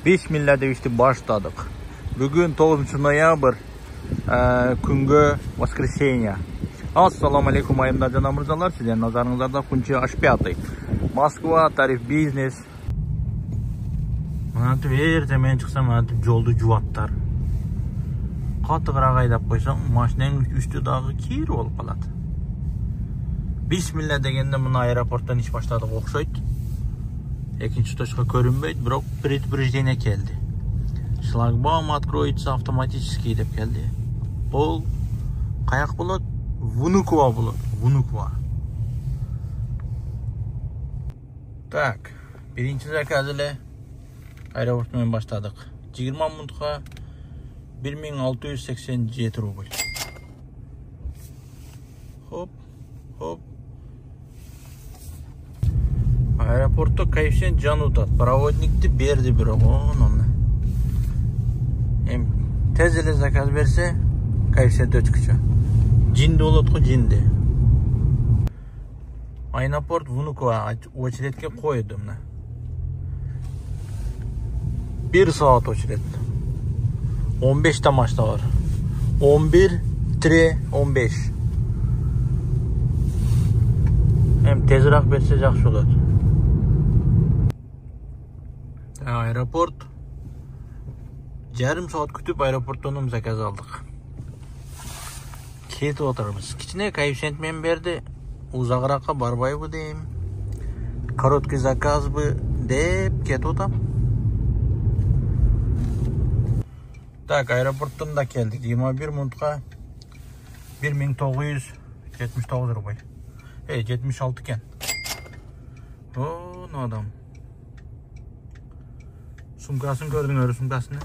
Bismillah деп işti başladık. Bugün 9 noyabr күнгө воскресенье. Ассаламу алейкум айымда жана мырзалар, сиздердин назарыңыздарда күнчө H5. Москва, тариф бизнес. Мынантип эрте мен чыксам, мынантип жолду жубаттар. Катыгыраак айдап койсоң, машинанын үстү дагы кир болуп калат. Бисмилла дегенде мына аэропорттон иш баштадык окшойт. Экинчи точка көрүнбөйт, бирок предупреждение келди. Шлагбаум откроется автоматически деп келди. Бул каяк болот? Внуково болот. Внуково. Так, биринчи заказ эле аэропорт менен баштадык. 20 минутка 1687 рубль. Хоп, хоп. Аэропортто коэффициент жанутат. Проводникти берди бирок, онун. Тез эле заказ берсе, коэффициент өчкүчө. Жинди болот го, жинди. Аэропорт Внуково очередке койду мына. 1 saat очеред. 15 та машина бар. 11-15. Тезирээк берсе жакшы болот. Аэропорт. Жарым saat күтүп аэропорттон заказ алдык. Кетип отурбуз. Кичине коэффициент менен берди. Узагыракка барбайбы дейм. Короткий заказбы деп кетип отам. Так, аэропорттон да келдик. 21 минутка 1979 рубль. 76 экен. О, адам. Сумкасын көрдүңөр, сумкасын.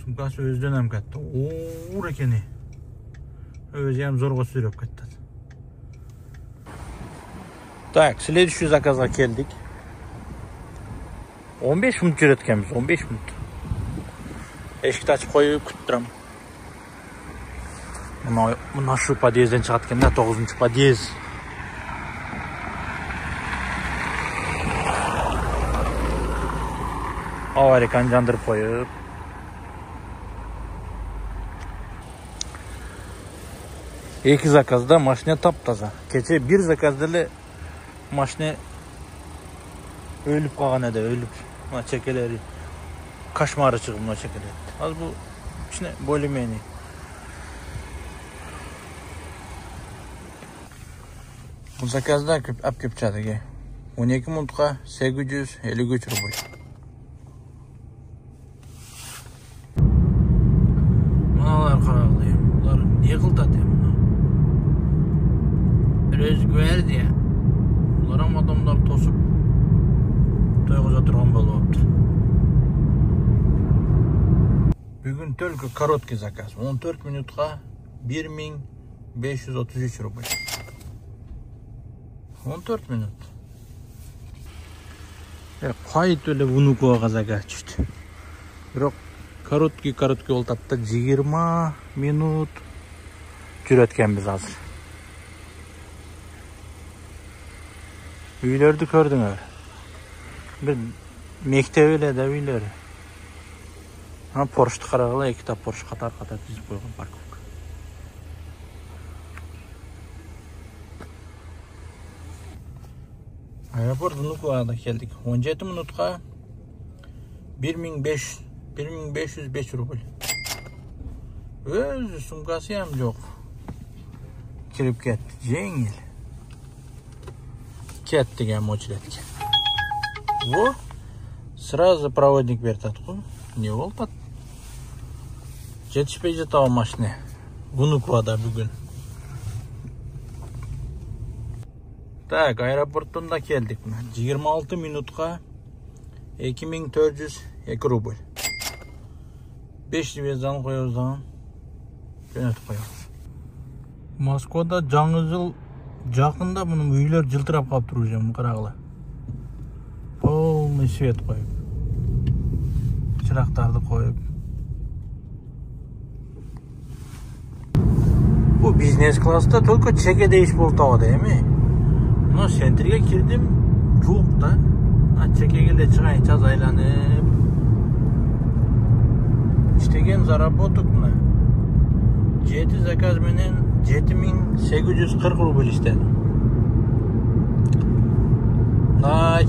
Сумкасы өздөн эм кетти. Оор экени. Өзү ham зорго сүрөп кетти. Так, следующий заказга келдик. 15 минут жүрөт экенбиз, 15 минут. Эшикти ачып коюп күтүп турам. Мына шу подъезден чыгат экен да, 9-подъезд. Авариканы жандырып коюп. Эки заказда машина таптаза. Кече бир заказда эле машина өлүп калган эди, өлүп. Мына чекелери кошмары чыгып мына чекелер. Азыр бул кичине более-менее. Бул заказда көп чыгат. 12 минутка 853 рубль. Мыналар карагылы. Булар не кылтат эми? Росгвардия. Булар адамдар тосуп тойгозо турган болуптур. Бүгүн только короткий заказ. 14 минутка 1533 рубль. 14 минут. Кайт эле Внукового заказ түштү. Бирок короткий болуп атты. 20 минут жүрөт экенбиз азыр. Үйлөрдү көрдүңөр. Бир мектеп эле да үйлөр. Поршты карагыла, эки тап Порш катар түзүп койгон парковка. Аэропорт Внуковода келдик. 17 минутка 1505 рубль. Өзү сумкасы ham жок. Кирип кетти, жеңил. Кеттигем очередке. Во, сразу проводник бертат го. Не болтат? Жетишпей жатабы машина. Внуковода бүгүн. Так, аэропорттон да келдик. 26 минутка 2402 рубль. 5 звезданы коебуз дагы. Жөнөтүп коебуз. Москвада жаңы жыл жакында мунун үйлөр жылтырап калыптыр уже, карагыла. Полный свет коюп. Чырактарды коюп. Бу бизнес класста только чеке дейиш болуп атат эми. Но центрге кирдим, жок да. чекеге эле чыгайын, чаз айланып. Иштеген заработок мына 7 заказ менен 7840 рубль иштеди.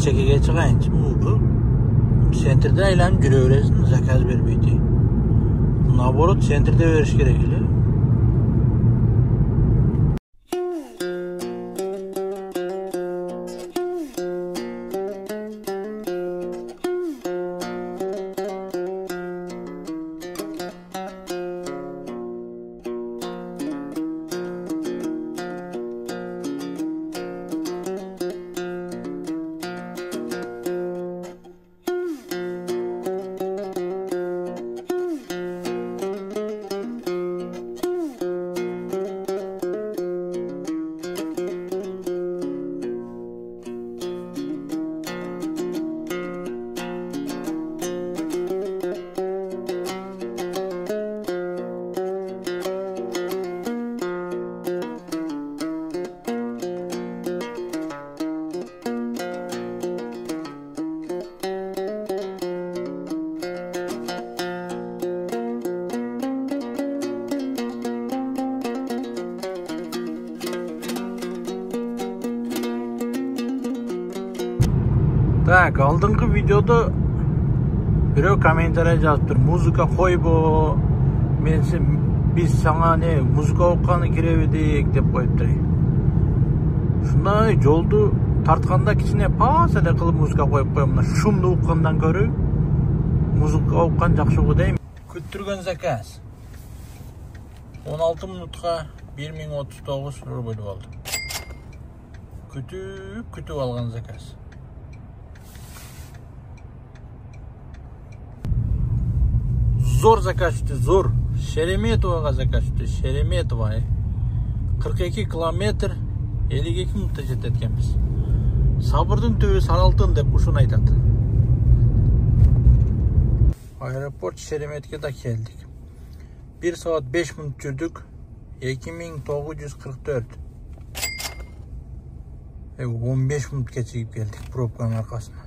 Чекеге чыгайын. Центрде айланып жүрө бересиң, заказ бербейт. Наоборот, центрде бериш керек эле. Так, алдыңғы видеода бирөө комментарий жазыптыр. Музыка койбо. Биз саңа музыка окканы киребедик деп коюптур. Ушундай жолду тартканда кичине пас эле кылып музыка коюп коем. Мына шумду уккандан көрү музыка уккан жакшы го дейм. Күттүргөн заказ 16 минутка 1039 рубль болду. Күтүп алган заказ. Зор заказ түшті, зор. Шереметоваға заказ түшті, Шереметова. 42 километр 52 минутта жететкенбиз. Сабырдың төбі саралтын деп ушуну айтат. Аэропорт Шереметке да келдик. 1 саат 5 минут жүрдүк. 2944. 15 минут кечигип келдик пробканын аркасынан.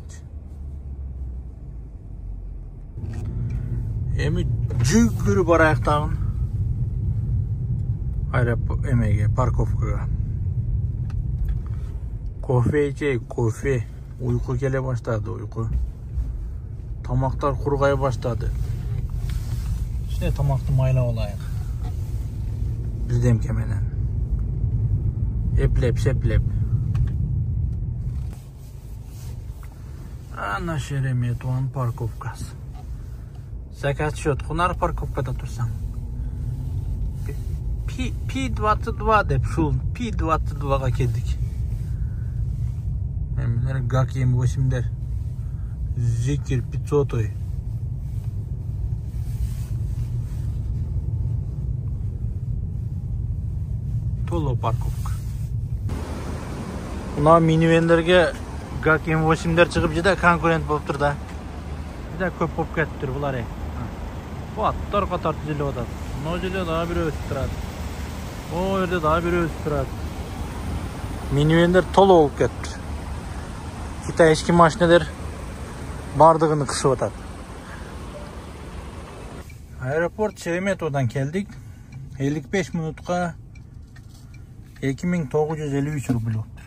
Эми жүгүрүп барайык тагын. Эмеге, парковкага. Кофе ичейик, кофе. Уйку келе баштады, уйку. Тамактар кургай баштады. Ичине тамакты майлап алайык. Бирдемке менен. Эплеп, сеплеп. Ана Шереметованын парковкасы. Заказ счет. Кунар парковкада турсаң. P22 деп шул. P22га келдик. Эмилер ГАК 8-дер. Зикир 500. Толо парковка. Мына минивендерге ГАК 8-дер чыгып жада конкурент болуп тур да. Жада көп болуп кетиптир булар. Аттар катар түзүлүп атат. Мына жерде дагы бирөө өсүп турат. О жерде дагы бирөө өсүп турат. Минивендер толо болуп кетти. Китайский машиналар бардыгын кышып атат. Аэропорт Шереметовдон келдик. 55 минутка 2953 рубль болуптур.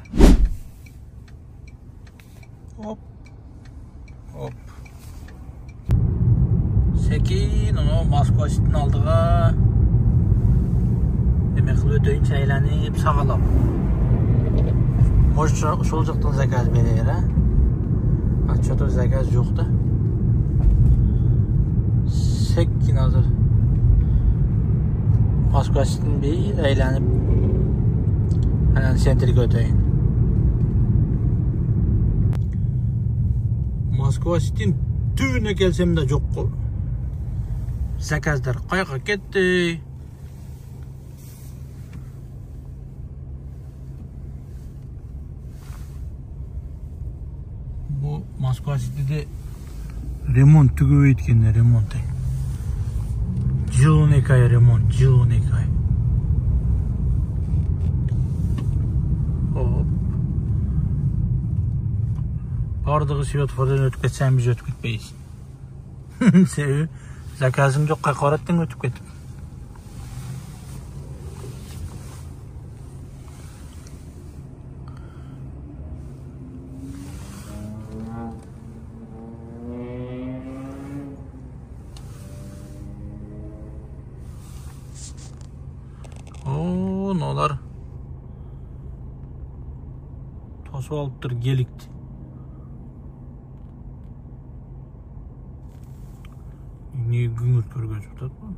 Оп. Секин, Москва-Ситин алдыга эме кылып өтөйүнчө айланып сагалап. Может, ошол жактан заказ берер, а что-то заказ жок да. Секин азыр Москва-Ситин бир айланып анан центрге өтөйүн. Москва-Ситин түбүнө келсем да жок го. Заказдар кайга кетти? Бу Москва-Ситиде ремонт түгөбөйт экен, ремонт. Жылына 2 ай ремонт, жылына 2 ай. Бардығы светофордан өтіп кетсең, біз өтіп кетпейсің. Себебі заказың жоқ, қайқараттың өтіп кетіп. Олар тосып алып тұр геликті. Не күңіл көргізіп тұр бұл?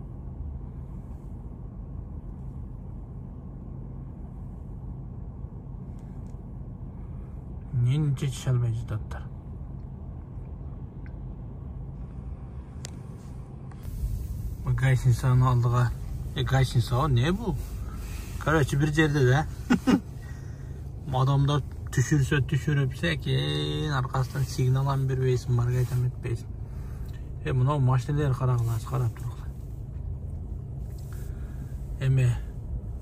Нені жетіше алмай жататтар? Гайсинсаны алдыға. Гайсинсаны не бұл? Короче, bir жерде да. Адамдар түшірсе түшіріпсе, кейін арқасынан сигналан бербейсің, барға айтам етпейсің. Мынау машинелер қарағыласы, қарап тұрғылар.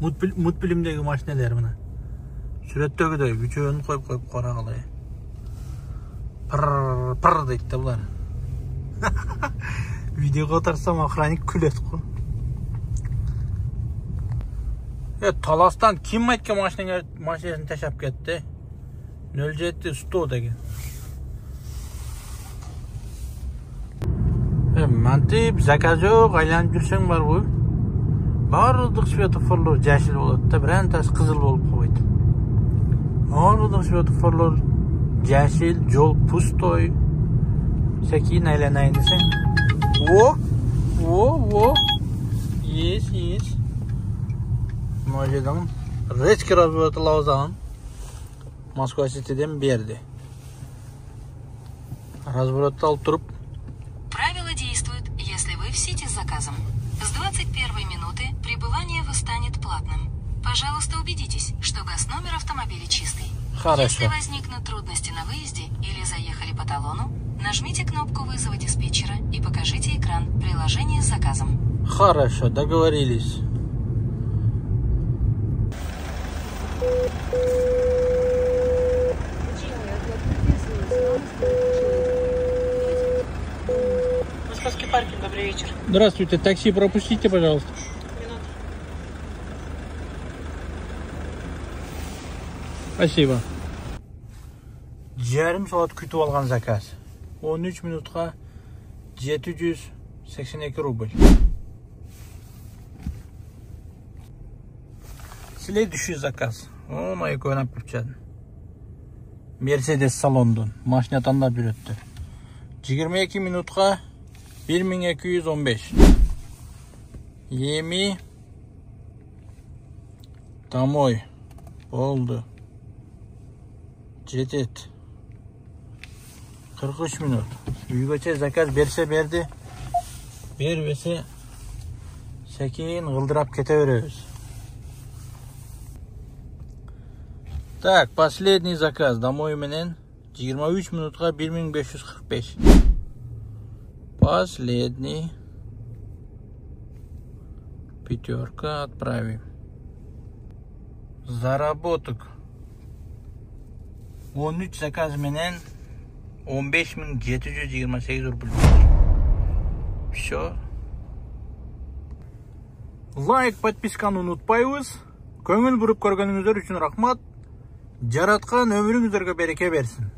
Мультфильмдегі машинелер мына. Сүреттегідей бүчөөнү қойып қарағылай. Пыр дейді бұлар. Видеоға тарсам охранник күлет қой. Таластан ким айтқан машинасын ташап кетті? 07-100 деген. Мантип, заказ жоқ, айланып жүрсең бар ғой. Барлық светофорлар жашыл болады да, бір тас қызыл болып қойды. Барлық светофорлар жашыл, жол пустой. Сәкейін айланайын десең. Ес. Мына жерден резкий разборот лаузаган Москва сетиден берди. Разборотты алып туруп. Правила действуют, если вы в сети с заказом. С 21 минуты пребывание станет платным. Пожалуйста, убедитесь, что газ-номер автомобиля чистый. Хорошо. Если возникнут трудности на выезде или заехали по талону, нажмите кнопку вызова диспетчера и покажите экран приложения с заказом. Хорошо, договорились. Московский паркинг, добрый вечер. Здравствуйте, такси пропустите, пожалуйста. Минуту. Спасибо. Жарым saat күтіп алған заказ. 13 минутқа 782 рубль. Следующий заказ. Оны көйнап көпчадым. Мерседес салондон. Машина таңдап жүретті. 22 минутқа 1215. Еми. Домой. Болды. Жетет. 43 минут. Үйгөче заказ берсе берди. Бербесе сәкейін ғылдырап кете береміз. Так, последний заказ. Домой менен 23 минутқа 1545. Последний. Пятерка отправим. Заработок. 13 заказ менен 15728 рубль. Все. Лайк, подписканы унутпайбыз. Көңіл бұрып көргөнүңүздөр үчүн рахмат. Жараткан өмүрүңүздөргө береке берсин.